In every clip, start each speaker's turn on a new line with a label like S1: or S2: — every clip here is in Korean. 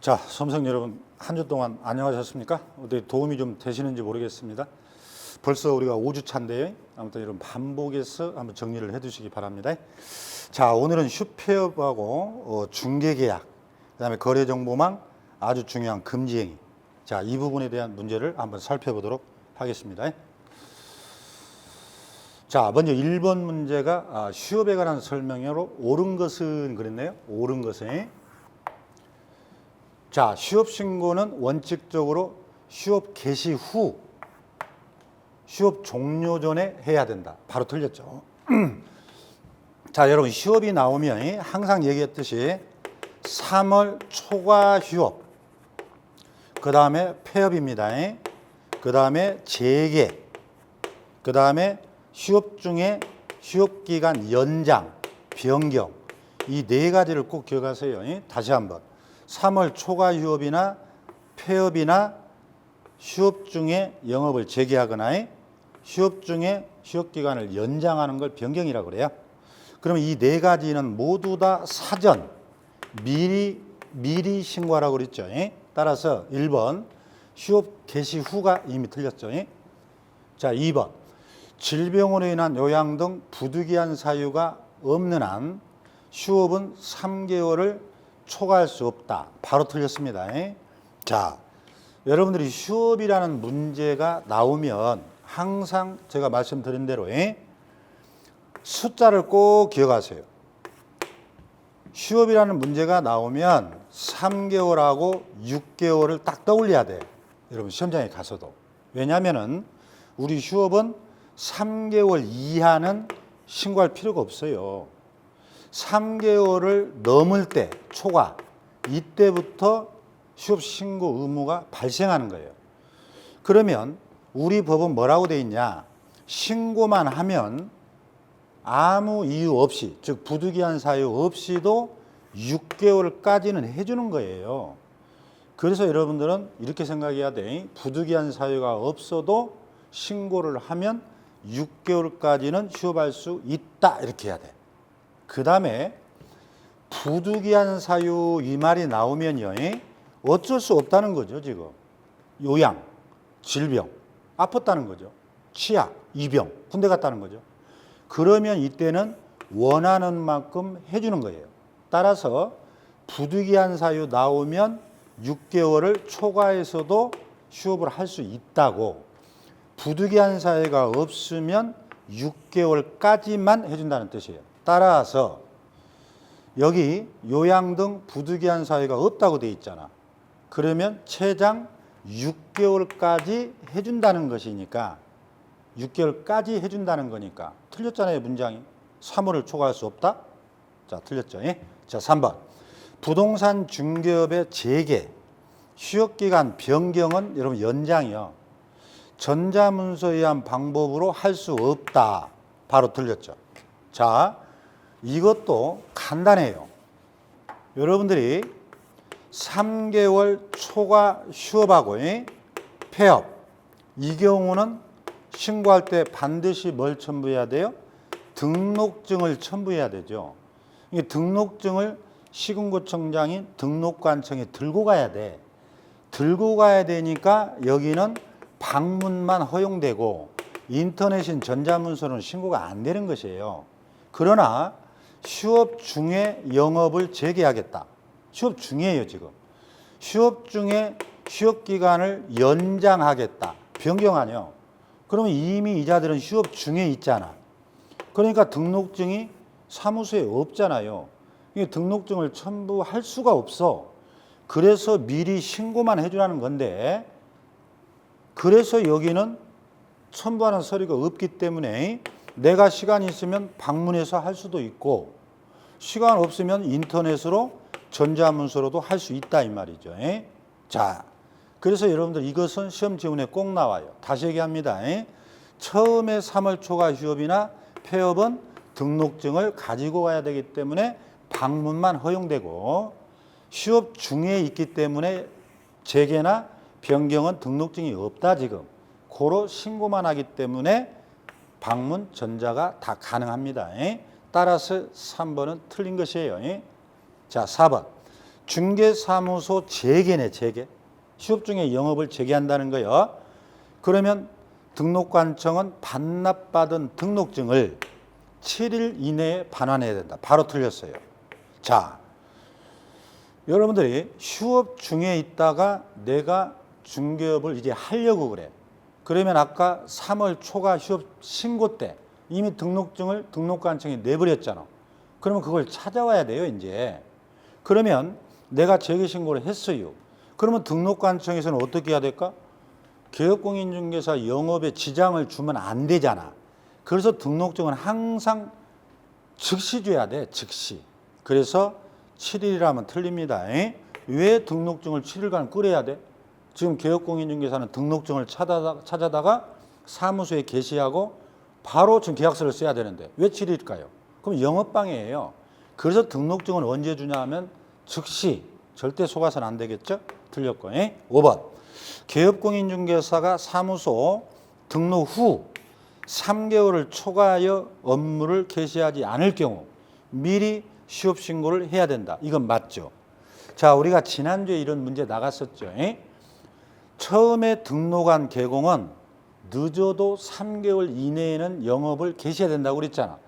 S1: 자, 수험생 여러분, 한 주 동안 안녕하셨습니까? 어떻게 도움이 좀 되시는지 모르겠습니다. 벌써 우리가 5주 차인데요. 아무튼 여러분 반복해서 한번 정리를 해두시기 바랍니다. 자, 오늘은 슈페업하고 중개계약, 그다음에 거래정보망, 아주 중요한 금지행위. 자, 이 부분에 대한 문제를 한번 살펴보도록 하겠습니다. 자, 먼저 1번 문제가 슈업에 관한 설명으로 옳은 것은 그랬네요. 옳은 것은. 자, 슈업 신고는 원칙적으로 슈업 개시 후, 슈업 종료 전에 해야 된다. 바로 틀렸죠. 자, 여러분 슈업이 나오면 항상 얘기했듯이 3월 초과 슈업, 그 다음에 폐업입니다. 그 다음에 재개, 그 다음에 슈업 중에 슈업기간 연장, 변경, 이 네 가지를 꼭 기억하세요. 다시 한번 3월 초과 휴업이나 폐업이나 휴업 중에 영업을 재개하거나 휴업 중에 휴업기간을 연장하는 걸 변경이라고 그래요. 그러면 이 네 가지는 모두 다 사전 미리 신고하라고 그랬죠. 따라서 1번 휴업 개시 후가 이미 틀렸죠. 자, 2번 질병으로 인한 요양 등 부득이한 사유가 없는 한 휴업은 3개월을 초과할 수 없다. 바로 틀렸습니다. 자, 여러분들이 휴업이라는 문제가 나오면 항상 제가 말씀드린 대로 숫자를 꼭 기억하세요. 휴업이라는 문제가 나오면 3개월하고 6개월을 딱 떠올려야 돼. 여러분 시험장에 가서도. 왜냐하면은 우리 휴업은 3개월 이하는 신고할 필요가 없어요. 3개월을 넘을 때 초과, 이때부터 휴업 신고 의무가 발생하는 거예요. 그러면 우리 법은 뭐라고 돼 있냐? 신고만 하면 아무 이유 없이, 즉 부득이한 사유 없이도 6개월까지는 해주는 거예요. 그래서 여러분들은 이렇게 생각해야 돼. 부득이한 사유가 없어도 신고를 하면 6개월까지는 휴업할 수 있다. 이렇게 해야 돼. 그 다음에 부득이한 사유 이 말이 나오면요, 어쩔 수 없다는 거죠. 지금 요양, 질병, 아팠다는 거죠. 치약, 이병, 군대 갔다는 거죠. 그러면 이때는 원하는 만큼 해주는 거예요. 따라서 부득이한 사유 나오면 6개월을 초과해서도 휴업을 할 수 있다고, 부득이한 사유가 없으면 6개월까지만 해준다는 뜻이에요. 따라서 여기 요양 등 부득이한 사유가 없다고 돼 있잖아. 그러면 최장 6개월까지 해준다는 것이니까 6개월까지 해준다는 거니까 틀렸잖아요. 문장이. 3월을 초과할 수 없다. 자, 틀렸죠. 자, 3번 부동산 중개업의 재개, 휴업기간 변경은 여러분 연장이요. 전자문서에 의한 방법으로 할 수 없다. 바로 틀렸죠. 자, 이것도 간단해요. 여러분들이 3개월 초과 휴업하고 폐업, 이 경우는 신고할 때 반드시 뭘 첨부해야 돼요? 등록증을 첨부해야 되죠. 이 등록증을 시군구청장이 등록관청에 들고 가야 돼. 들고 가야 되니까 여기는 방문만 허용되고 인터넷인 전자문서는 신고가 안 되는 것이에요. 그러나 휴업 중에 영업을 재개하겠다. 휴업 중이에요, 지금. 휴업 중에 휴업기간을 연장하겠다. 변경하뇨. 그러면 이미 이자들은 휴업 중에 있잖아. 그러니까 등록증이 사무소에 없잖아요. 이 등록증을 첨부할 수가 없어. 그래서 미리 신고만 해주라는 건데, 그래서 여기는 첨부하는 서류가 없기 때문에 내가 시간이 있으면 방문해서 할 수도 있고, 시간 없으면 인터넷으로 전자문서로도 할 수 있다 이 말이죠. 자, 그래서 여러분들 이것은 시험 지문에 꼭 나와요. 다시 얘기합니다. 처음에 3월 초과 휴업이나 폐업은 등록증을 가지고 가야 되기 때문에 방문만 허용되고, 휴업 중에 있기 때문에 재개나 변경은 등록증이 없다 지금. 고로 신고만 하기 때문에 방문 전자가 다 가능합니다. 따라서 3번은 틀린 것이에요. 자, 4번 중개사무소 재개네, 재개. 휴업 중에 영업을 재개한다는 거예요. 그러면 등록관청은 반납받은 등록증을 7일 이내에 반환해야 된다. 바로 틀렸어요. 자, 여러분들이 휴업 중에 있다가 내가 중개업을 이제 하려고 그래. 그러면 아까 3월 초가 휴업 신고 때 이미 등록증을 등록관청에 내버렸잖아. 그러면 그걸 찾아와야 돼요, 이제. 그러면 내가 재개 신고를 했어요. 그러면 등록관청에서는 어떻게 해야 될까? 개업공인중개사 영업에 지장을 주면 안 되잖아. 그래서 등록증은 항상 즉시 줘야 돼, 즉시. 그래서 7일이라면 틀립니다. 왜 등록증을 7일간 끄려야 돼? 지금 개업공인중개사는 등록증을 찾아다가 사무소에 게시하고 바로 지금 계약서를 써야 되는데 왜 7일일까요? 그럼 영업방해예요. 그래서 등록증은 언제 주냐 하면 즉시, 절대 속아서는 안 되겠죠? 틀렸고. 5번. 개업공인중개사가 사무소 등록 후 3개월을 초과하여 업무를 개시하지 않을 경우 미리 휴업 신고를 해야 된다. 이건 맞죠? 자, 우리가 지난주에 이런 문제 나갔었죠. 처음에 등록한 개공은 늦어도 3개월 이내에는 영업을 개시해야 된다고 그랬잖아.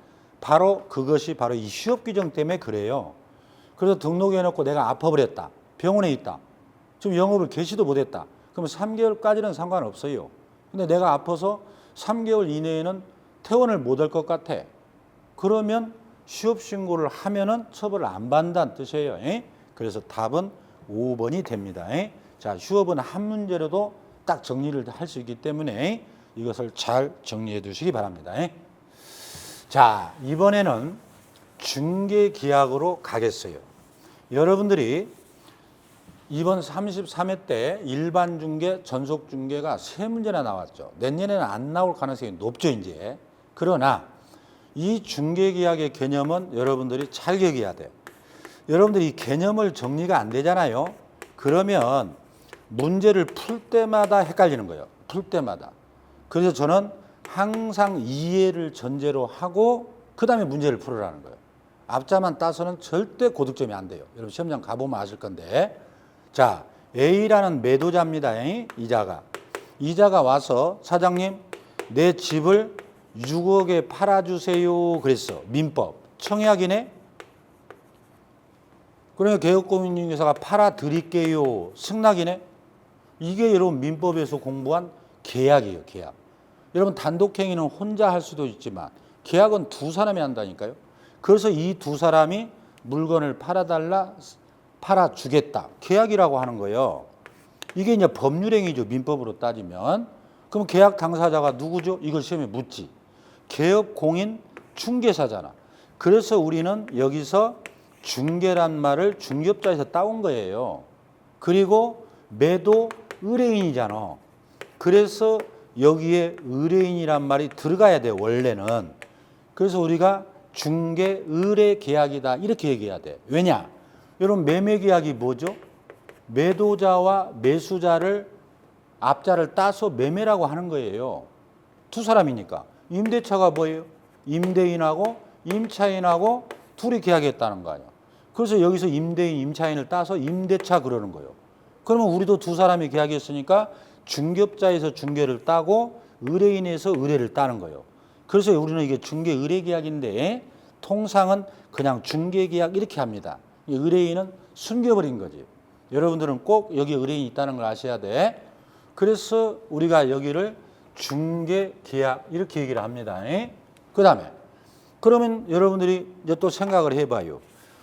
S1: 바로 그것이 바로 이 휴업 규정 때문에 그래요. 그래서 등록해놓고 내가 아파버렸다. 병원에 있다. 지금 영업을 개시도 못했다. 그럼 3개월까지는 상관없어요. 근데 내가 아파서 3개월 이내에는 퇴원을 못할 것 같아. 그러면 휴업 신고를 하면은 처벌을 안 받는다는 뜻이에요. 그래서 답은 5번이 됩니다. 자, 휴업은 한 문제로도 딱 정리를 할 수 있기 때문에 이것을 잘 정리해 두시기 바랍니다. 자, 이번에는 중개계약으로 가겠어요. 여러분들이 이번 33회 때 일반 중개, 전속 중개가 3문제나 나왔죠. 내년에는 안 나올 가능성이 높죠, 이제. 그러나 이 중개계약의 개념은 여러분들이 잘 기억해야 돼요. 여러분들이 이 개념을 정리가 안 되잖아요. 그러면 문제를 풀 때마다 헷갈리는 거예요. 풀 때마다. 그래서 저는 항상 이해를 전제로 하고 그 다음에 문제를 풀으라는 거예요. 앞자만 따서는 절대 고득점이 안 돼요. 여러분 시험장 가보면 아실 건데. 자, A라는 매도자입니다. 이자가 와서 사장님 내 집을 6억에 팔아주세요 그랬어. 민법. 청약이네. 그러면 개업공인중개사가 팔아드릴게요. 승낙이네. 이게 여러분 민법에서 공부한 계약이에요. 계약. 여러분 단독행위는 혼자 할 수도 있지만 계약은 두 사람이 한다니까요. 그래서 이 두 사람이 물건을 팔아주겠다. 계약이라고 하는 거예요. 이게 이제 법률행위죠. 민법으로 따지면. 그럼 계약 당사자가 누구죠? 이걸 시험에 묻지. 개업공인 중개사잖아. 그래서 우리는 여기서 중개란 말을 중개업자에서 따온 거예요. 그리고 매도 의뢰인이잖아. 그래서 여기에 의뢰인이란 말이 들어가야 돼, 원래는. 그래서 우리가 중개 의뢰 계약이다 이렇게 얘기해야 돼. 왜냐? 여러분 매매 계약이 뭐죠? 매도자와 매수자를 앞자를 따서 매매라고 하는 거예요. 두 사람이니까. 임대차가 뭐예요? 임대인하고 임차인하고 둘이 계약했다는 거 아니야. 그래서 여기서 임대인, 임차인을 따서 임대차 그러는 거예요. 그러면 우리도 두 사람이 계약했으니까 중개업자에서 중개를 따고 의뢰인에서 의뢰를 따는 거예요. 그래서 우리는 이게 중개 의뢰 계약인데 통상은 그냥 중개 계약 이렇게 합니다. 의뢰인은 숨겨버린 거지. 여러분들은 꼭 여기 의뢰인이 있다는 걸 아셔야 돼. 그래서 우리가 여기를 중개 계약 이렇게 얘기를 합니다. 그 다음에 그러면 여러분들이 이제 또 생각을 해봐요.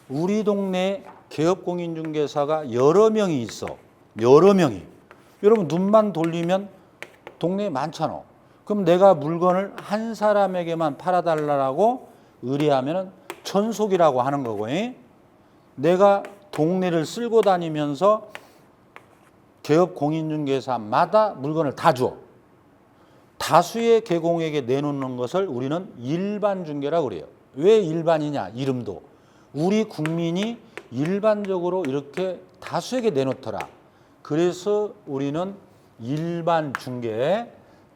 S1: 우리 동네에 개업공인중개사가 여러 명이 있어. 여러 명이. 여러분 눈만 돌리면 동네에 많잖아. 그럼 내가 물건을 한 사람에게만 팔아달라고 의뢰하면 전속이라고 하는 거고. 내가 동네를 쓸고 다니면서 개업공인중개사마다 물건을 다 줘. 다수의 개공에게 내놓는 것을 우리는 일반 중개라고 그래요. 왜 일반이냐? 이름도. 우리 국민이 일반적으로 이렇게 다수에게 내놓더라. 그래서 우리는 일반 중개,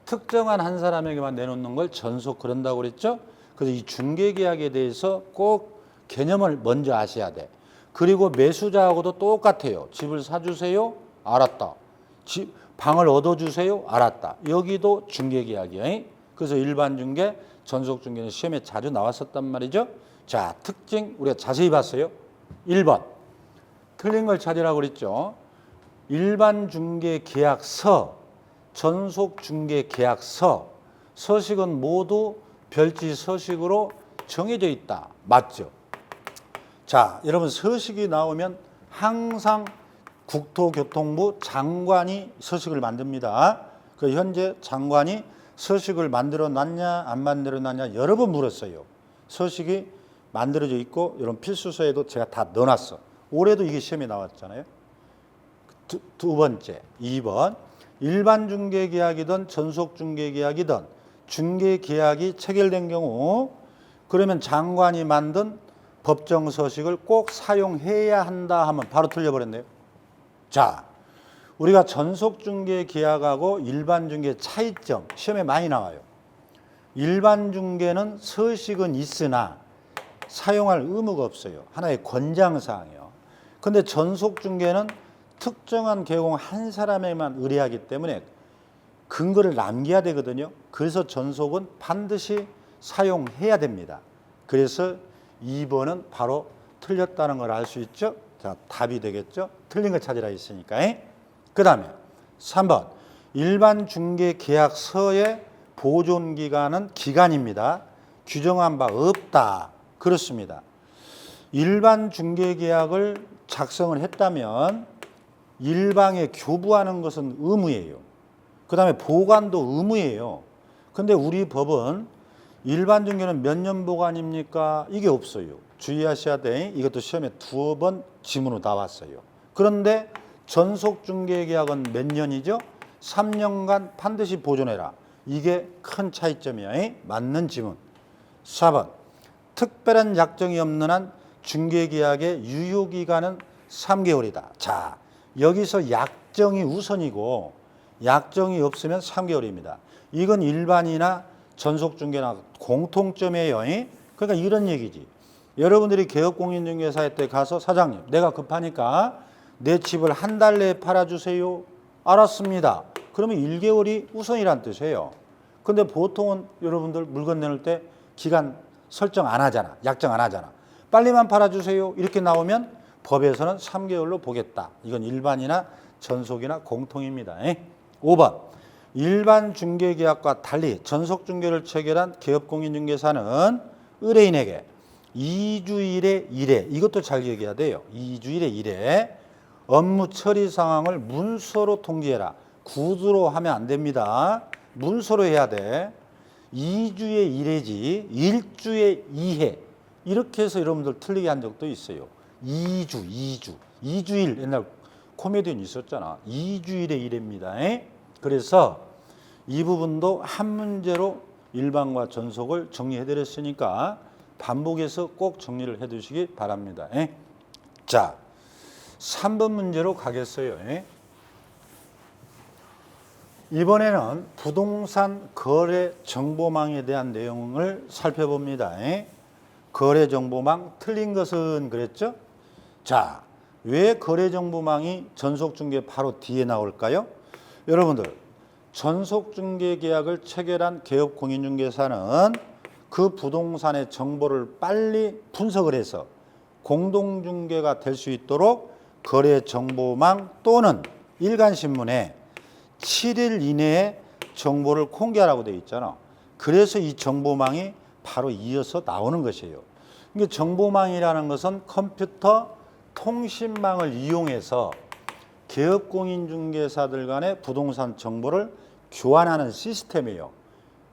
S1: 특정한 한 사람에게만 내놓는 걸 전속 그런다고 그랬죠. 그래서 이 중개계약에 대해서 꼭 개념을 먼저 아셔야 돼. 그리고 매수자하고도 똑같아요. 집을 사주세요. 알았다. 방을 얻어주세요. 알았다. 여기도 중개계약이에요. 그래서 일반 중개, 전속 중개는 시험에 자주 나왔었단 말이죠. 자, 특징 우리가 자세히 봤어요. 1번. 틀린 걸 찾으라고 그랬죠. 일반 중개 계약서, 전속 중개 계약서, 서식은 모두 별지 서식으로 정해져 있다. 맞죠? 자, 여러분 서식이 나오면 항상 국토교통부 장관이 서식을 만듭니다. 그 현재 장관이 서식을 만들어 놨냐 안 만들어 놨냐 여러 번 물었어요. 서식이 만들어져 있고 이런 필수서에도 제가 다 넣어놨어. 올해도 이게 시험에 나왔잖아요. 두 번째, 2번. 일반 중개계약이든 전속 중개계약이든 중개계약이 체결된 경우 그러면 장관이 만든 법정 서식을 꼭 사용해야 한다 하면 바로 틀려버렸네요. 자, 우리가 전속 중개 계약하고 일반 중개 차이점 시험에 많이 나와요. 일반 중개는 서식은 있으나 사용할 의무가 없어요. 하나의 권장사항이에요. 근데 전속 중개는 특정한 개공 한 사람에만 의뢰하기 때문에 근거를 남겨야 되거든요. 그래서 전속은 반드시 사용해야 됩니다. 그래서 2번은 바로 틀렸다는 걸 알 수 있죠. 자, 답이 되겠죠. 틀린 거 찾으라 했으니까. 그 다음에 3번. 일반 중개 계약서의 보존 기간은 기간입니다. 규정한 바 없다. 그렇습니다. 일반 중개 계약을 작성을 했다면 일방에 교부하는 것은 의무예요. 그 다음에 보관도 의무예요. 근데 우리 법은 일반 중개는 몇 년 보관입니까? 이게 없어요. 주의하셔야 돼. 이것도 시험에 2번 지문으로 나왔어요. 그런데 전속 중개 계약은 몇 년이죠? 3년간 반드시 보존해라. 이게 큰 차이점이야. 맞는 지문. 4번. 특별한 약정이 없는 한 중개 계약의 유효 기간은 3개월이다. 자, 여기서 약정이 우선이고 약정이 없으면 3개월입니다. 이건 일반이나 전속 중개나 공통점이에요. 그러니까 이런 얘기지. 여러분들이 개업공인중개사에 때 가서 사장님 내가 급하니까 내 집을 한 달 내에 팔아주세요. 알았습니다. 그러면 1개월이 우선이란 뜻이에요. 근데 보통은 여러분들 물건 내놓을 때 기간 설정 안 하잖아. 약정 안 하잖아. 빨리만 팔아주세요. 이렇게 나오면 법에서는 3개월로 보겠다. 이건 일반이나 전속이나 공통입니다. 5번. 일반 중개계약과 달리 전속중개를 체결한 개업공인중개사는 의뢰인에게 2주일에 1회, 이것도 잘 기억해야 돼요. 2주일에 1회 업무 처리 상황을 문서로 통지해라. 구두로 하면 안 됩니다. 문서로 해야 돼. 2주에 1회지 1주에 2회 이렇게 해서 여러분들 틀리게 한 적도 있어요. 2주일 옛날 코미디언 있었잖아. 2주일에 1회입니다. 그래서 이 부분도 한 문제로 일반과 전속을 정리해 드렸으니까 반복해서 꼭 정리를 해 두시기 바랍니다. 자, 3번 문제로 가겠어요. 이번에는 부동산 거래 정보망에 대한 내용을 살펴봅니다. 거래 정보망 틀린 것은 그랬죠? 자, 왜 거래 정보망이 전속 중개 바로 뒤에 나올까요? 여러분들, 전속 중개 계약을 체결한 개업 공인중개사는 그 부동산의 정보를 빨리 분석을 해서 공동중개가 될 수 있도록 거래 정보망 또는 일간신문에 7일 이내에 정보를 공개하라고 되어 있잖아. 그래서 이 정보망이 바로 이어서 나오는 것이에요. 그러니까 정보망이라는 것은 컴퓨터 통신망을 이용해서 개업공인중개사들 간의 부동산 정보를 교환하는 시스템이에요.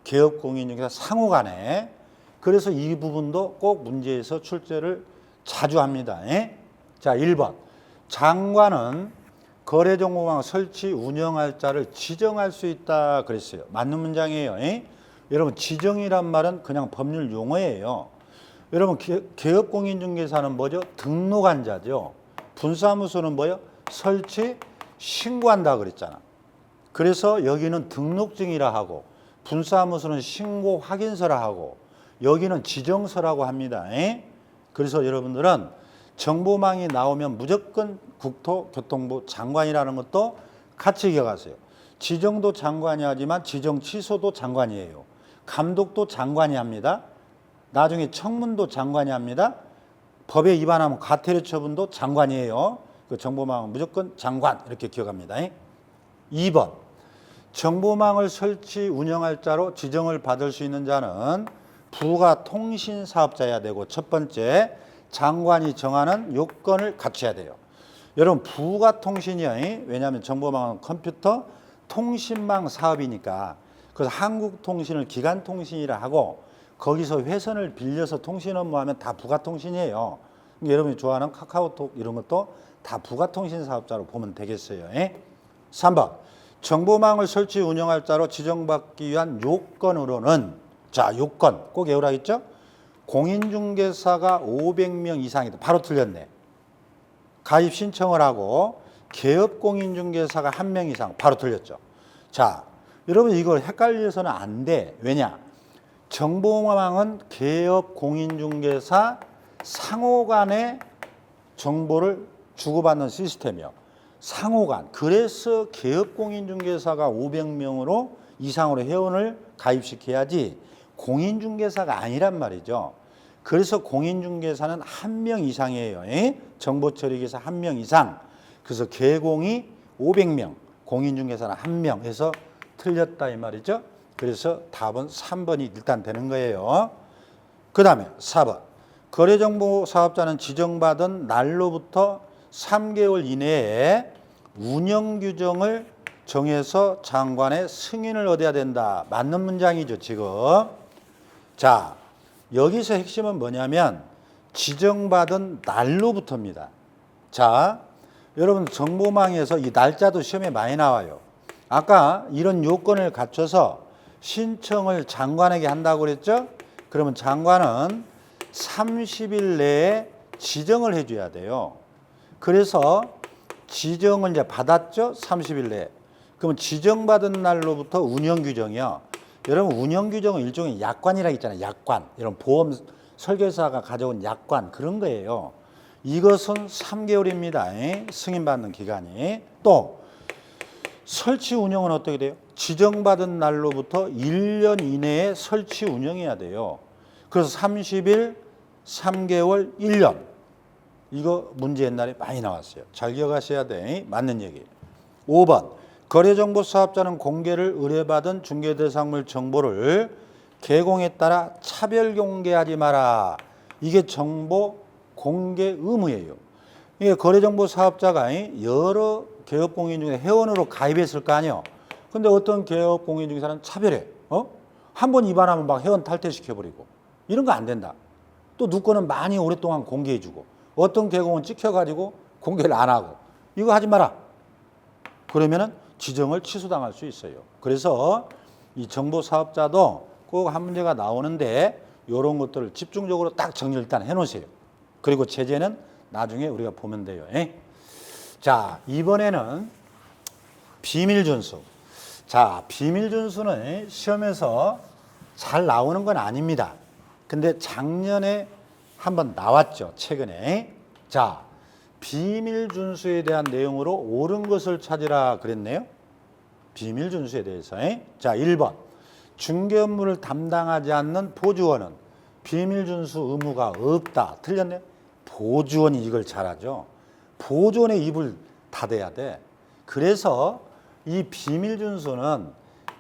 S1: 개업공인중개사 상호 간에. 그래서 이 부분도 꼭 문제에서 출제를 자주 합니다. 자, 1번. 장관은 거래정보망 설치 운영할 자를 지정할 수 있다 그랬어요. 맞는 문장이에요. 여러분, 지정이란 말은 그냥 법률 용어예요. 여러분, 개업공인중개사는 뭐죠? 등록한 자죠. 분사무소는 뭐요? 설치, 신고한다 그랬잖아. 그래서 여기는 등록증이라 하고 분사무소는 신고 확인서라 하고 여기는 지정서라고 합니다. 그래서 여러분들은 정보망이 나오면 무조건 국토교통부 장관이라는 것도 같이 기억하세요. 지정도 장관이 하지만 지정 취소도 장관이에요. 감독도 장관이 합니다. 나중에 청문도 장관이 합니다. 법에 위반하면 과태료 처분도 장관이에요. 그 정보망은 무조건 장관 이렇게 기억합니다. 2번 정보망을 설치 운영할 자로 지정을 받을 수 있는 자는 부가통신사업자여야 되고 첫 번째 장관이 정하는 요건을 갖춰야 돼요. 여러분 부가통신이요. 왜냐하면 정보망은 컴퓨터 통신망 사업이니까 그래서 한국통신을 기간통신이라 하고 거기서 회선을 빌려서 통신 업무하면 다 부가통신이에요. 여러분이 좋아하는 카카오톡 이런 것도 다 부가통신 사업자로 보면 되겠어요. 3번 정보망을 설치 운영할 자로 지정받기 위한 요건으로는 자 요건 꼭 외우라 했죠. 공인중개사가 500명 이상이다. 바로 틀렸네. 가입 신청을 하고 개업공인중개사가 1명 이상. 바로 틀렸죠. 자 여러분 이걸 헷갈려서는 안 돼. 왜냐? 정보망은 개업공인중개사 상호간의 정보를 주고받는 시스템이요. 상호간. 그래서 개업공인중개사가 500명으로 이상으로 회원을 가입시켜야지 공인중개사가 아니란 말이죠. 그래서 공인중개사는 1명 이상이에요. 정보처리기사 1명 이상. 그래서 개공이 500명, 공인중개사는 1명 해서 틀렸다 이 말이죠. 그래서 답은 3번이 일단 되는 거예요. 그 다음에 4번. 거래정보사업자는 지정받은 날로부터 3개월 이내에 운영규정을 정해서 장관의 승인을 얻어야 된다. 맞는 문장이죠, 지금. 자, 여기서 핵심은 뭐냐면 지정받은 날로부터입니다. 자, 여러분 정보망에서 이 날짜도 시험에 많이 나와요. 아까 이런 요건을 갖춰서 신청을 장관에게 한다고 그랬죠? 그러면 장관은 30일 내에 지정을 해줘야 돼요. 그래서 지정을 이제 받았죠? 30일 내에. 그러면 지정받은 날로부터 운영규정이요. 여러분 운영규정은 일종의 약관이라고 있잖아요. 약관. 이런 보험 설계사가 가져온 약관 그런 거예요. 이것은 3개월입니다. 승인받는 기간이. 또 설치 운영은 어떻게 돼요? 지정받은 날로부터 1년 이내에 설치 운영해야 돼요. 그래서 30일, 3개월, 1년. 이거 문제 옛날에 많이 나왔어요. 잘 기억하셔야 돼. 맞는 얘기. 5번. 거래정보사업자는 공개를 의뢰받은 중개대상물 정보를 개공에 따라 차별 공개하지 마라. 이게 정보 공개 의무예요. 이게 거래정보사업자가 여러 개업공인중개사 회원으로 가입했을 거 아니에요. 근데 어떤 개업공인중개사는 차별해. 한 번 위반하면 막 회원 탈퇴시켜버리고. 이런 거 안 된다. 또 누구는 많이 오랫동안 공개해주고 어떤 개공은 찍혀가지고 공개를 안 하고 이거 하지 마라. 그러면은 지정을 취소당할 수 있어요. 그래서 이 정보사업자도 꼭 한 문제가 나오는데 이런 것들을 집중적으로 딱 정리를 일단 해놓으세요. 그리고 제재는 나중에 우리가 보면 돼요. 자, 이번에는 비밀준수. 자, 비밀준수는 시험에서 잘 나오는 건 아닙니다. 근데 작년에 한번 나왔죠. 최근에. 자, 비밀준수에 대한 내용으로 옳은 것을 찾으라 그랬네요. 비밀준수에 대해서. 자, 1번. 중개 업무를 담당하지 않는 보조원은 비밀준수 의무가 없다. 틀렸네요. 보조원이 이걸 잘하죠. 보조원의 입을 닫아야 돼. 그래서 이 비밀준수는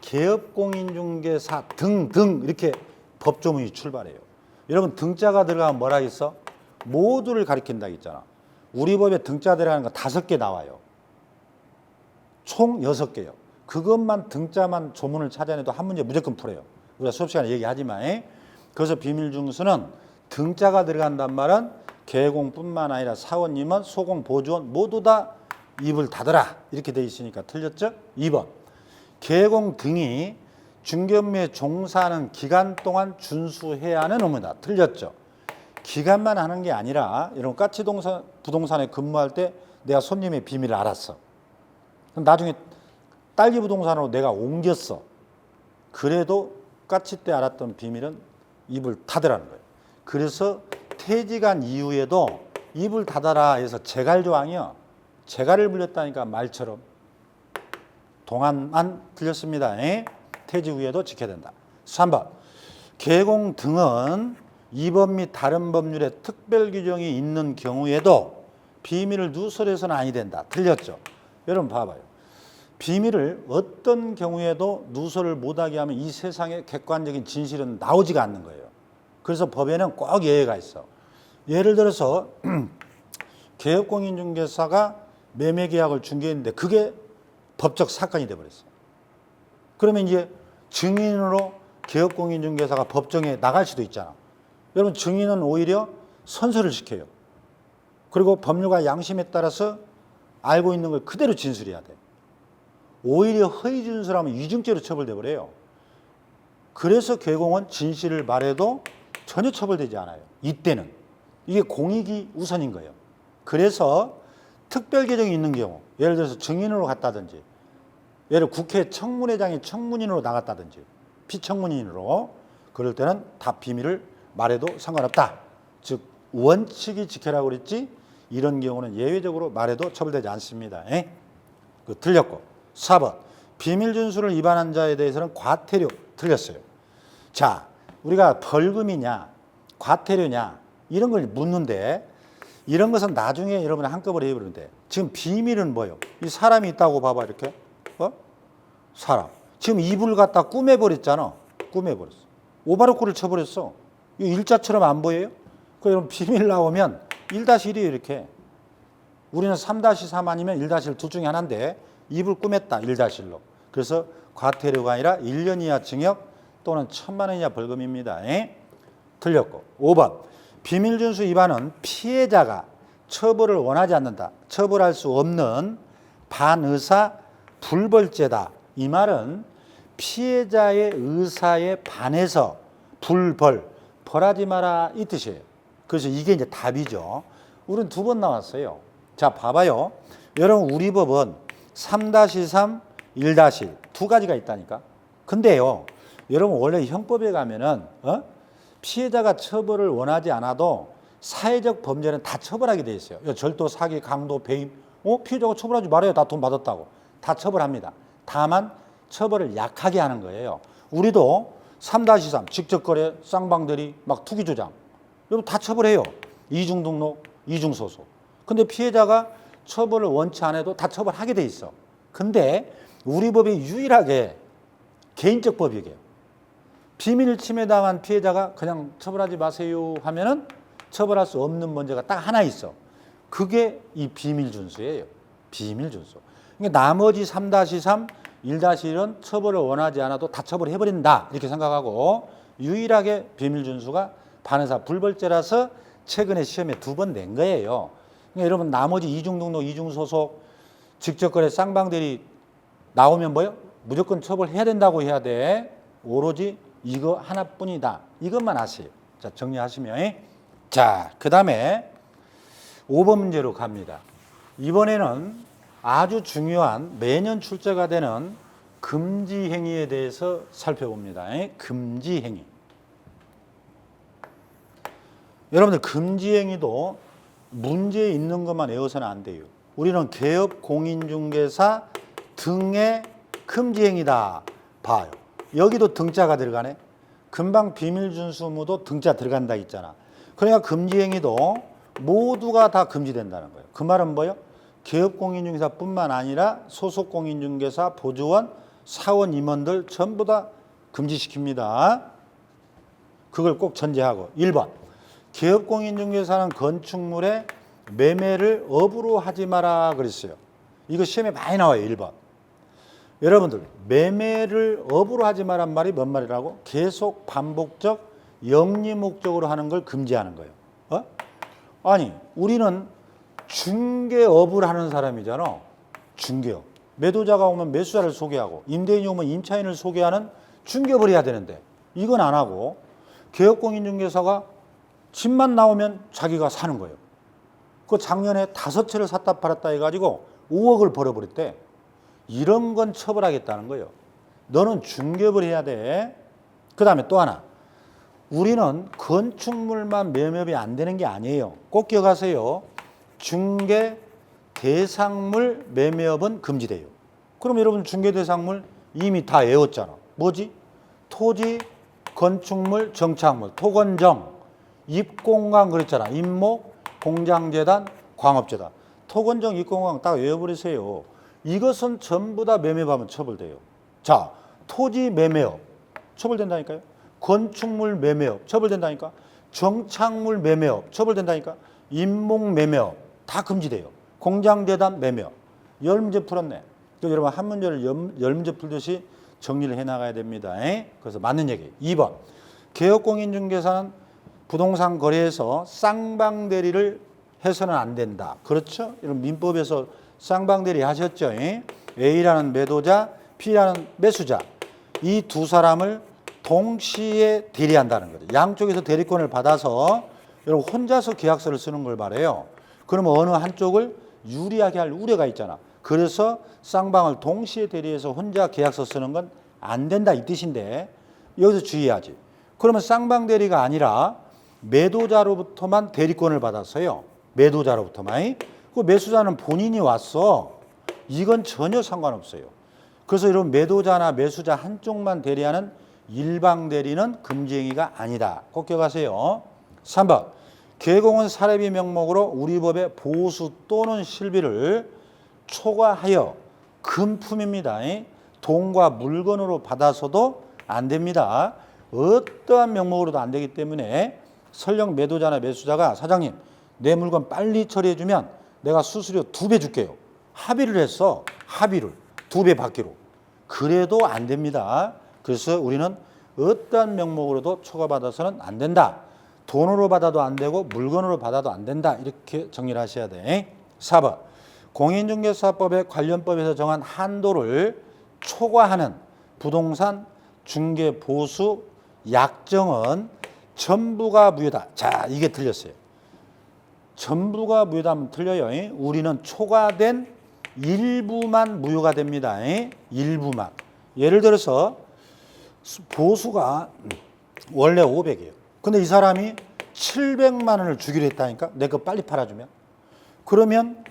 S1: 개업공인중개사 등등 이렇게 법조문이 출발해요. 여러분 등자가 들어가면 뭐라 했어? 모두를 가리킨다 했잖아. 우리 법에 등자 들어가는 거 5개 나와요. 총 6개요. 그것만 등자만 조문을 찾아내도 한 문제 무조건 풀어요. 우리가 수업 시간에 얘기하지만. 그래서 비밀준수는 등자가 들어간단 말은 개공뿐만 아니라 사원님은 소공 보조원 모두 다 입을 닫아라 이렇게 돼 있으니까 틀렸죠? 2번. 개공 등이 중개업무에 종사하는 기간 동안 준수해야 하는 의무다. 틀렸죠? 기간만 하는 게 아니라 이런 가치 부동산에 근무할 때 내가 손님의 비밀을 알았어. 그럼 나중에 딸기 부동산으로 내가 옮겼어. 그래도 가치 때 알았던 비밀은 입을 닫으라는 거예요. 그래서 퇴직한 이후에도 입을 닫아라 해서 재갈조항이요. 재갈을 불렸다니까 말처럼. 동안만 틀렸습니다. 태지 후에도 지켜야 된다. 3번. 계공 등은 이법 및 다른 법률에 특별 규정이 있는 경우에도 비밀을 누설해서는 아니 된다. 틀렸죠. 여러분 봐봐요. 비밀을 어떤 경우에도 누설을 못하게 하면 이 세상에 객관적인 진실은 나오지가 않는 거예요. 그래서 법에는 꼭 예외가 있어. 예를 들어서 개업공인중개사가 매매계약을 중개했는데 그게 법적 사건이 돼버렸어요. 그러면 이제 증인으로 개업공인중개사가 법정에 나갈 수도 있잖아. 여러분 증인은 오히려 선서를 시켜요. 그리고 법률과 양심에 따라서 알고 있는 걸 그대로 진술해야 돼. 오히려 허위 진술하면 위증죄로 처벌돼 버려요. 그래서 개공은 진실을 말해도 전혀 처벌되지 않아요. 이때는. 이게 공익이 우선인 거예요. 그래서 특별 규정이 있는 경우, 예를 들어서 증인으로 갔다든지, 예를 국회 청문회장에 청문인으로 나갔다든지, 피청문인으로, 그럴 때는 다 비밀을 말해도 상관없다. 즉 원칙이 지켜라고 그랬지 이런 경우는 예외적으로 말해도 처벌되지 않습니다. 그 틀렸고. 4번. 비밀 준수를 위반한 자에 대해서는 과태료 틀렸어요. 자, 우리가 벌금이냐 과태료냐 이런 걸 묻는데 이런 것은 나중에 여러분이 한꺼번에 해버리면 돼. 지금 비밀은 뭐예요? 이 사람이 있다고 봐봐 이렇게. 사람. 지금 이불 갖다 꾸며버렸잖아. 꾸며버렸어. 오바로코를 쳐버렸어. 이 일자처럼 안 보여요? 그 여러분 비밀 나오면 1-1이에요 이렇게. 우리는 3-3 아니면 1-1 둘 중에 하나인데 이불 꾸몄다 1-1로. 그래서 과태료가 아니라 1년 이하 징역 또는 1,000만 원 이하 벌금입니다. 틀렸고. 5번. 비밀준수 위반은 피해자가 처벌을 원하지 않는다. 처벌할 수 없는 반의사 불벌죄다. 이 말은 피해자의 의사에 반해서 벌하지 마라 이 뜻이에요. 그래서 이게 이제 답이죠. 우리는 2번 나왔어요. 자, 봐봐요. 여러분 우리 법은 3-3, 1-1 두 가지가 있다니까. 근데요, 여러분 원래 형법에 가면은 피해자가 처벌을 원하지 않아도 사회적 범죄는 다 처벌하게 돼 있어요. 절도, 사기, 강도, 배임. 피해자가 처벌하지 말아요. 다 돈 받았다고. 다 처벌합니다. 다만 처벌을 약하게 하는 거예요. 우리도 3-3 직접거래, 쌍방대리, 막 투기조장. 여러분 다 처벌해요. 이중등록, 이중소속. 근데 피해자가 처벌을 원치 않아도 다 처벌하게 돼 있어. 근데 우리 법이 유일하게 개인적 법이에요. 비밀 침해당한 피해자가 그냥 처벌하지 마세요 하면은 처벌할 수 없는 문제가 딱 하나 있어. 그게 이 비밀준수예요. 비밀준수. 그러니까 나머지 3-3, 1-1은 처벌을 원하지 않아도 다 처벌해버린다. 이렇게 생각하고 유일하게 비밀준수가 반의사 불벌죄라서 최근에 시험에 2번 낸 거예요. 그러니까 여러분 나머지 이중등록, 이중소속, 직접거래, 쌍방대리 나오면 뭐요? 무조건 처벌해야 된다고 해야 돼. 오로지 이거 하나뿐이다. 이것만 아세요. 자, 정리하시면. 자, 그 다음에 5번 문제로 갑니다. 이번에는 아주 중요한 매년 출제가 되는 금지 행위에 대해서 살펴봅니다. 금지 행위. 여러분들 금지 행위도 문제 있는 것만 외워서는 안 돼요. 우리는 개업 공인중개사 등의 금지 행위다 봐요. 여기도 등자가 들어가네. 금방 비밀준수무도 등자 들어간다 있잖아. 그러니까 금지 행위도 모두가 다 금지된다는 거예요. 그 말은 뭐예요? 개업공인중개사뿐만 아니라 소속공인중개사, 보조원, 사원, 임원들 전부 다 금지시킵니다. 그걸 꼭 전제하고. 1번. 개업공인중개사는 건축물의 매매를 업으로 하지 마라 그랬어요. 이거 시험에 많이 나와요. 1번. 여러분들 매매를 업으로 하지 마란 말이 뭔 말이라고? 계속 반복적 영리 목적으로 하는 걸 금지하는 거예요. 아니 우리는 중개업을 하는 사람이잖아. 중개업. 매도자가 오면 매수자를 소개하고 임대인이 오면 임차인을 소개하는 중개업을 해야 되는데 이건 안 하고 개업공인중개사가 집만 나오면 자기가 사는 거예요. 그 작년에 5채를 샀다 팔았다 해가지고 5억을 벌어버렸대. 이런 건 처벌하겠다는 거예요. 너는 중개업을 해야 돼. 그 다음에 또 하나. 우리는 건축물만 매매업이 안 되는 게 아니에요. 꼭 기억하세요. 중개 대상물 매매업은 금지돼요. 그럼 여러분 중개 대상물 이미 다 외웠잖아. 뭐지? 토지, 건축물, 정착물, 토건정, 입공강 그랬잖아. 임목, 공장재단, 광업재단. 토건정, 입공강 딱 외워버리세요. 이것은 전부 다 매매업하면 처벌돼요. 자, 토지 매매업 처벌된다니까요. 건축물 매매업 처벌된다니까. 정착물 매매업 처벌된다니까. 임목 매매업 다 금지돼요. 공장재단 매매업. 10문제 풀었네. 여러분 한 문제를 10문제 풀듯이 정리를 해나가야 됩니다. 그래서 맞는 얘기. 2번. 개업공인중개사는 부동산 거래에서 쌍방대리를 해서는 안 된다. 그렇죠? 이런 민법에서 쌍방대리 하셨죠? A라는 매도자, B라는 매수자. 이 두 사람을 동시에 대리한다는 거죠. 양쪽에서 대리권을 받아서 여러분 혼자서 계약서를 쓰는 걸 말해요. 그러면 어느 한쪽을 유리하게 할 우려가 있잖아. 그래서 쌍방을 동시에 대리해서 혼자 계약서 쓰는 건 안 된다 이 뜻인데 여기서 주의해야지. 그러면 쌍방 대리가 아니라 매도자로부터만 대리권을 받았어요. 매도자로부터만. 그 매수자는 본인이 왔어. 이건 전혀 상관없어요. 그래서 이런 매도자나 매수자 한쪽만 대리하는 일방 대리는 금지 행위가 아니다. 꼭 기억하세요. 3번. 개공은 사례비 명목으로 우리 법의 보수 또는 실비를 초과하여 금품입니다. 돈과 물건으로 받아서도 안 됩니다. 어떠한 명목으로도 안 되기 때문에 설령 매도자나 매수자가 사장님 내 물건 빨리 처리해주면 내가 수수료 2배 줄게요. 합의를 했어. 합의를 2배 받기로. 그래도 안 됩니다. 그래서 우리는 어떠한 명목으로도 초과받아서는 안 된다. 돈으로 받아도 안 되고 물건으로 받아도 안 된다. 이렇게 정리를 하셔야 돼. 4번. 공인중개사법의 관련법에서 정한 한도를 초과하는 부동산 중개 보수 약정은 전부가 무효다. 자, 이게 틀렸어요. 전부가 무효다 하면 틀려요. 우리는 초과된 일부만 무효가 됩니다. 일부만. 예를 들어서 보수가 원래 500이에요. 근데 이 사람이 700만 원을 주기로 했다니까? 내 거 빨리 팔아주면? 그러면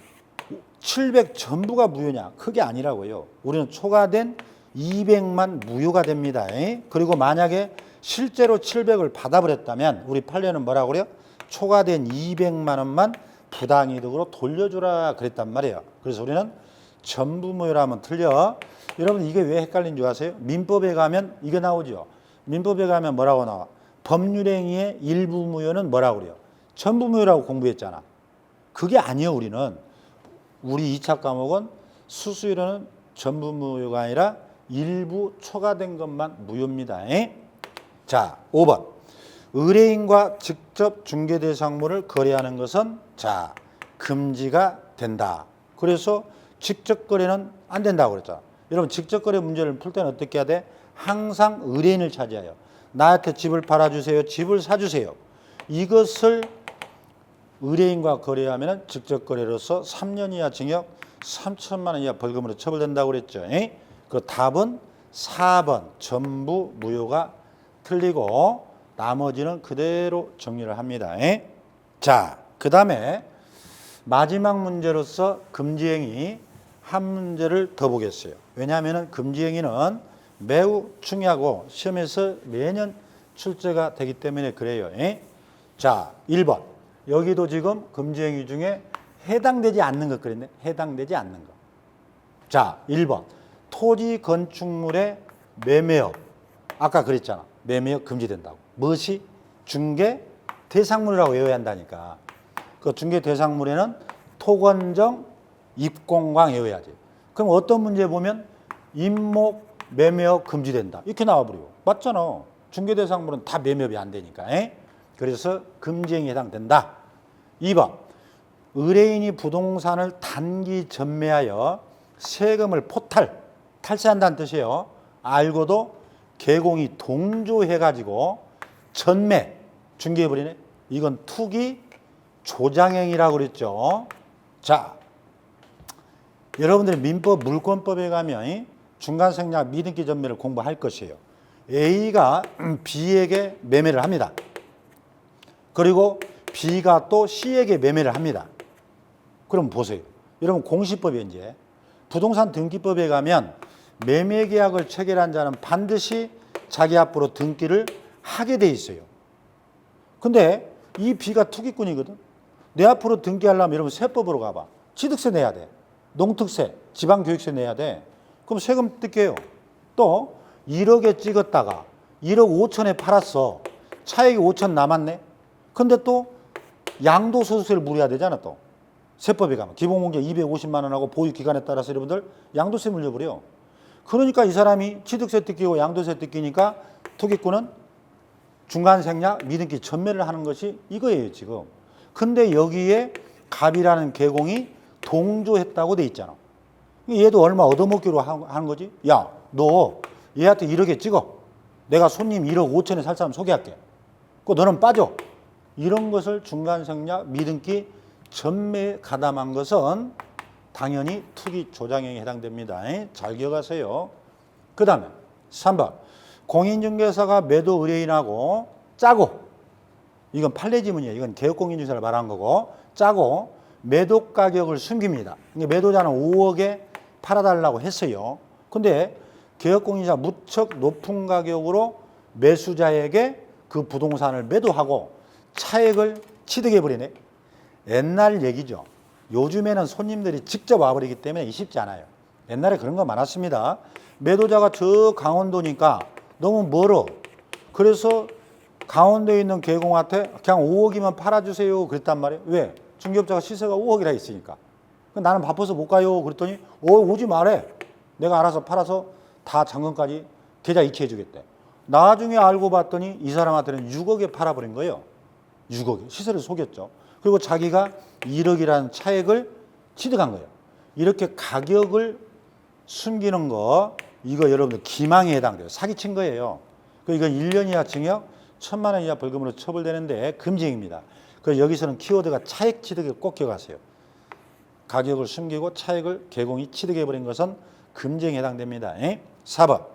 S1: 700 전부가 무효냐? 그게 아니라고요. 우리는 초과된 200만 무효가 됩니다. 그리고 만약에 실제로 700을 받아버렸다면 우리 판례는 뭐라고 그래요? 초과된 200만 원만 부당이득으로 돌려주라 그랬단 말이에요. 그래서 우리는 전부 무효라 하면 틀려. 여러분 이게 왜 헷갈린 줄 아세요? 민법에 가면 이게 나오죠. 민법에 가면 뭐라고 나와? 법률행위의 일부 무효는 뭐라고 그래요? 전부 무효라고 공부했잖아. 그게 아니에요. 우리 2차 과목은 수수료는 전부 무효가 아니라 일부 초과된 것만 무효입니다. 자, 5번. 의뢰인과 직접 중개대상물을 거래하는 것은 자, 금지가 된다. 그래서 직접 거래는 안 된다고 그랬잖아. 여러분 직접 거래 문제를 풀 때는 어떻게 해야 돼? 항상 의뢰인을 찾아요. 나한테 집을 팔아주세요. 집을 사주세요. 이것을 의뢰인과 거래하면 직접 거래로서 3년 이하 징역 3천만 원 이하 벌금으로 처벌된다고 그랬죠. 그 답은 4번 전부 무효가 틀리고 나머지는 그대로 정리를 합니다. 자, 그 다음에 마지막 문제로서 금지행위 한 문제를 더 보겠어요. 왜냐하면 금지행위는 매우 중요하고 시험에서 매년 출제가 되기 때문에 그래요. 자, 1번. 여기도 지금 금지행위 중에 해당되지 않는 것 그랬네. 해당되지 않는 것. 자, 1번. 토지 건축물의 매매업. 아까 그랬잖아. 매매업 금지된다고. 무엇이? 중개 대상물이라고 외워야 한다니까. 그 중개 대상물에는 토건정, 입공강 외워야지. 그럼 어떤 문제 보면 임목 매매업 금지된다. 이렇게 나와버려. 맞잖아. 중개 대상물은 다 매매업이 안 되니까. 그래서 금지행위에 해당된다. 2번. 의뢰인이 부동산을 단기 전매하여 세금을 탈세한다는 뜻이에요. 알고도 개공이 동조해가지고 전매, 중개해버리네. 이건 투기 조장행위라고 그랬죠. 자, 여러분들이 민법 물권법에 가면 중간생략 미등기 전매를 공부할 것이에요. A가 B에게 매매를 합니다. 그리고 B가 또 C에게 매매를 합니다. 그럼 보세요. 여러분 공시법이 이제 부동산 등기법에 가면 매매 계약을 체결한 자는 반드시 자기 앞으로 등기를 하게 돼 있어요. 근데 이 B가 투기꾼이거든. 내 앞으로 등기하려면 여러분 세법으로 가봐. 취득세 내야 돼. 농특세, 지방교육세 내야 돼. 그럼 세금 뜯겨요. 또 1억에 찍었다가 1억 5천에 팔았어. 차익이 5천 남았네. 근데 또 양도소득세를 물어야 되잖아 또. 세법에 가면 기본공제 250만 원하고 보유기간에 따라서 여러분들 양도세 물려버려. 그러니까 이 사람이 취득세 뜯기고 양도세 뜯기니까 투기꾼은 중간생략 미등기 전매를 하는 것이 이거예요 지금. 근데 여기에 갑이라는 계공이 동조했다고 돼 있잖아. 얘도 얼마 얻어먹기로 하는 거지. 야, 너 얘한테 1억에 찍어. 내가 손님 1억 5천에 살 사람 소개할게. 그 너는 빠져. 이런 것을 중간생략 미등기 전매에 가담한 것은 당연히 투기 조장행위에 해당됩니다. 잘 기억하세요. 그 다음에 3번 공인중개사가 매도 의뢰인하고 짜고, 이건 판례지문이에요. 이건 개업공인중개사를 말한 거고, 짜고 매도 가격을 숨깁니다. 매도자는 5억에 팔아달라고 했어요. 근데 개업공인중개사 무척 높은 가격으로 매수자에게 그 부동산을 매도하고 차액을 취득해버리네. 옛날 얘기죠. 요즘에는 손님들이 직접 와버리기 때문에 쉽지 않아요. 옛날에 그런 거 많았습니다. 매도자가 저 강원도니까 너무 멀어. 그래서 강원도에 있는 계공한테 그냥 5억이면 팔아주세요 그랬단 말이에요. 왜? 중개업자가 시세가 5억이라 있으니까. 나는 바빠서 못 가요 그랬더니 오지 말해. 내가 알아서 팔아서 다 잔금까지 계좌 이체해 주겠대. 나중에 알고 봤더니 이 사람한테는 6억에 팔아버린 거예요. 6억에. 시세를 속였죠. 그리고 자기가 1억이라는 차액을 취득한 거예요. 이렇게 가격을 숨기는 거, 이거 여러분들 기망에 해당돼요. 사기친 거예요. 이건 1년 이하 징역, 1,000만 원 이하 벌금으로 처벌되는데 금지입니다. 그래서 여기서는 키워드가 차액 취득을 꼭 기억하세요. 가격을 숨기고 차액을 개공이 취득해버린 것은 금지에 해당됩니다. 4번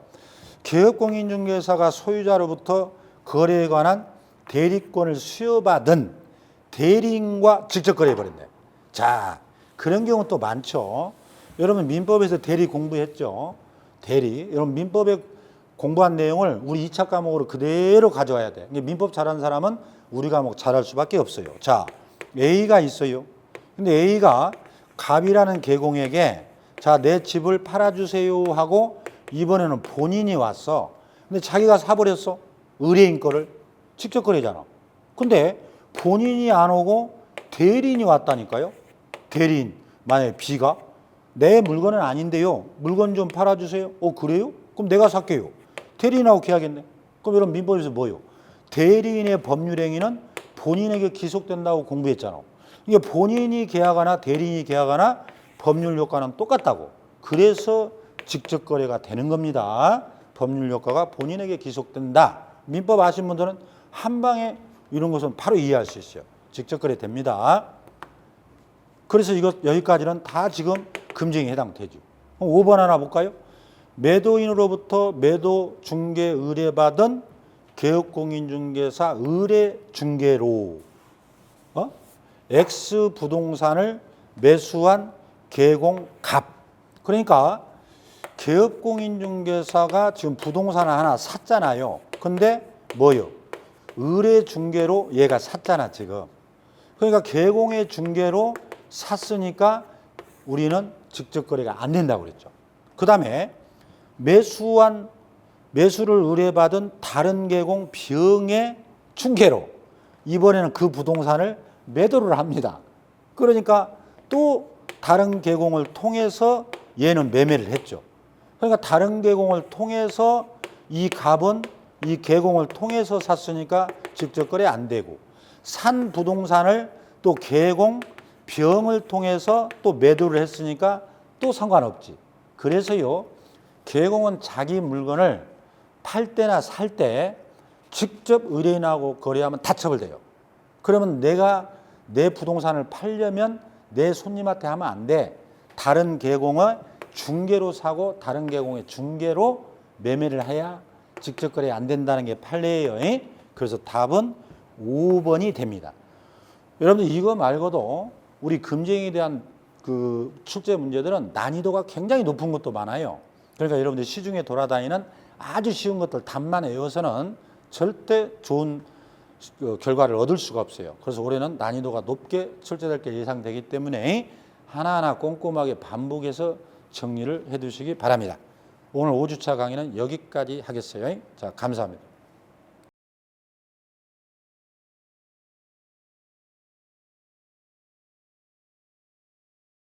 S1: 개업공인중개사가 소유자로부터 거래에 관한 대리권을 수여받은 대리인과 직접 거래해버린대. 자, 그런 경우 또 많죠. 여러분 민법에서 대리 공부했죠. 대리. 여러분 민법에 공부한 내용을 우리 2차 과목으로 그대로 가져와야 돼. 민법 잘하는 사람은 우리 과목 잘할 수밖에 없어요. 자, A가 있어요. 근데 A가 갑이라는 계공에게 자, 내 집을 팔아주세요 하고 이번에는 본인이 왔어. 근데 자기가 사버렸어. 의뢰인 거를. 직접 거래잖아. 근데 본인이 안 오고 대리인이 왔다니까요. 대리인. 만약에 B가 내 물건은 아닌데요. 물건 좀 팔아주세요. 그래요? 그럼 내가 살게요. 대리인하고 계약했네. 그럼 여러분 민법에서 뭐요? 대리인의 법률행위는 본인에게 기속된다고 공부했잖아. 이게 본인이 계약하나 대리인이 계약하나 법률 효과는 똑같다고. 그래서 직접 거래가 되는 겁니다. 법률 효과가 본인에게 기속된다. 민법 아신 분들은 한 방에 이런 것은 바로 이해할 수 있어요. 직접 거래 됩니다. 그래서 이것 여기까지는 다 지금 금지행위에 해당되죠. 5번 하나 볼까요? 매도인으로부터 매도 중개 의뢰받은 개업공인중개사 의뢰 중개로 X 부동산을 매수한 계공갑. 그러니까 개업공인중개사가 지금 부동산을 하나 샀잖아요. 근데 뭐요? 의뢰 중개로 얘가 샀잖아 지금. 그러니까 계공의 중개로 샀으니까 우리는 직접 거래가 안 된다고 그랬죠. 그 다음에 매수를 의뢰받은 다른 계공 병의 중개로 이번에는 그 부동산을 매도를 합니다. 그러니까 또 다른 계공을 통해서 얘는 매매를 했죠. 그러니까 다른 계공을 통해서 이 갑은 이 계공을 통해서 샀으니까 직접 거래 안 되고, 산 부동산을 또 계공 병을 통해서 또 매도를 했으니까 또 상관없지. 그래서요, 계공은 자기 물건을 팔 때나 살 때 직접 의뢰인하고 거래하면 다 처벌돼요. 그러면 내가 내 부동산을 팔려면 내 손님한테 하면 안 돼. 다른 계공을 중개로 사고 다른 계공의 중개로 매매를 해야 직접 거래 안 된다는 게 판례예요. 그래서 답은 5번이 됩니다. 여러분들 이거 말고도 우리 금쟁이에 대한 그 출제 문제들은 난이도가 굉장히 높은 것도 많아요. 그러니까 여러분들 시중에 돌아다니는 아주 쉬운 것들 답만 외워서는 절대 좋은 결과를 얻을 수가 없어요. 그래서 올해는 난이도가 높게 출제될 게 예상되기 때문에 하나하나 꼼꼼하게 반복해서 정리를 해 두시기 바랍니다. 오늘 5주차 강의는 여기까지 하겠어요. 자, 감사합니다.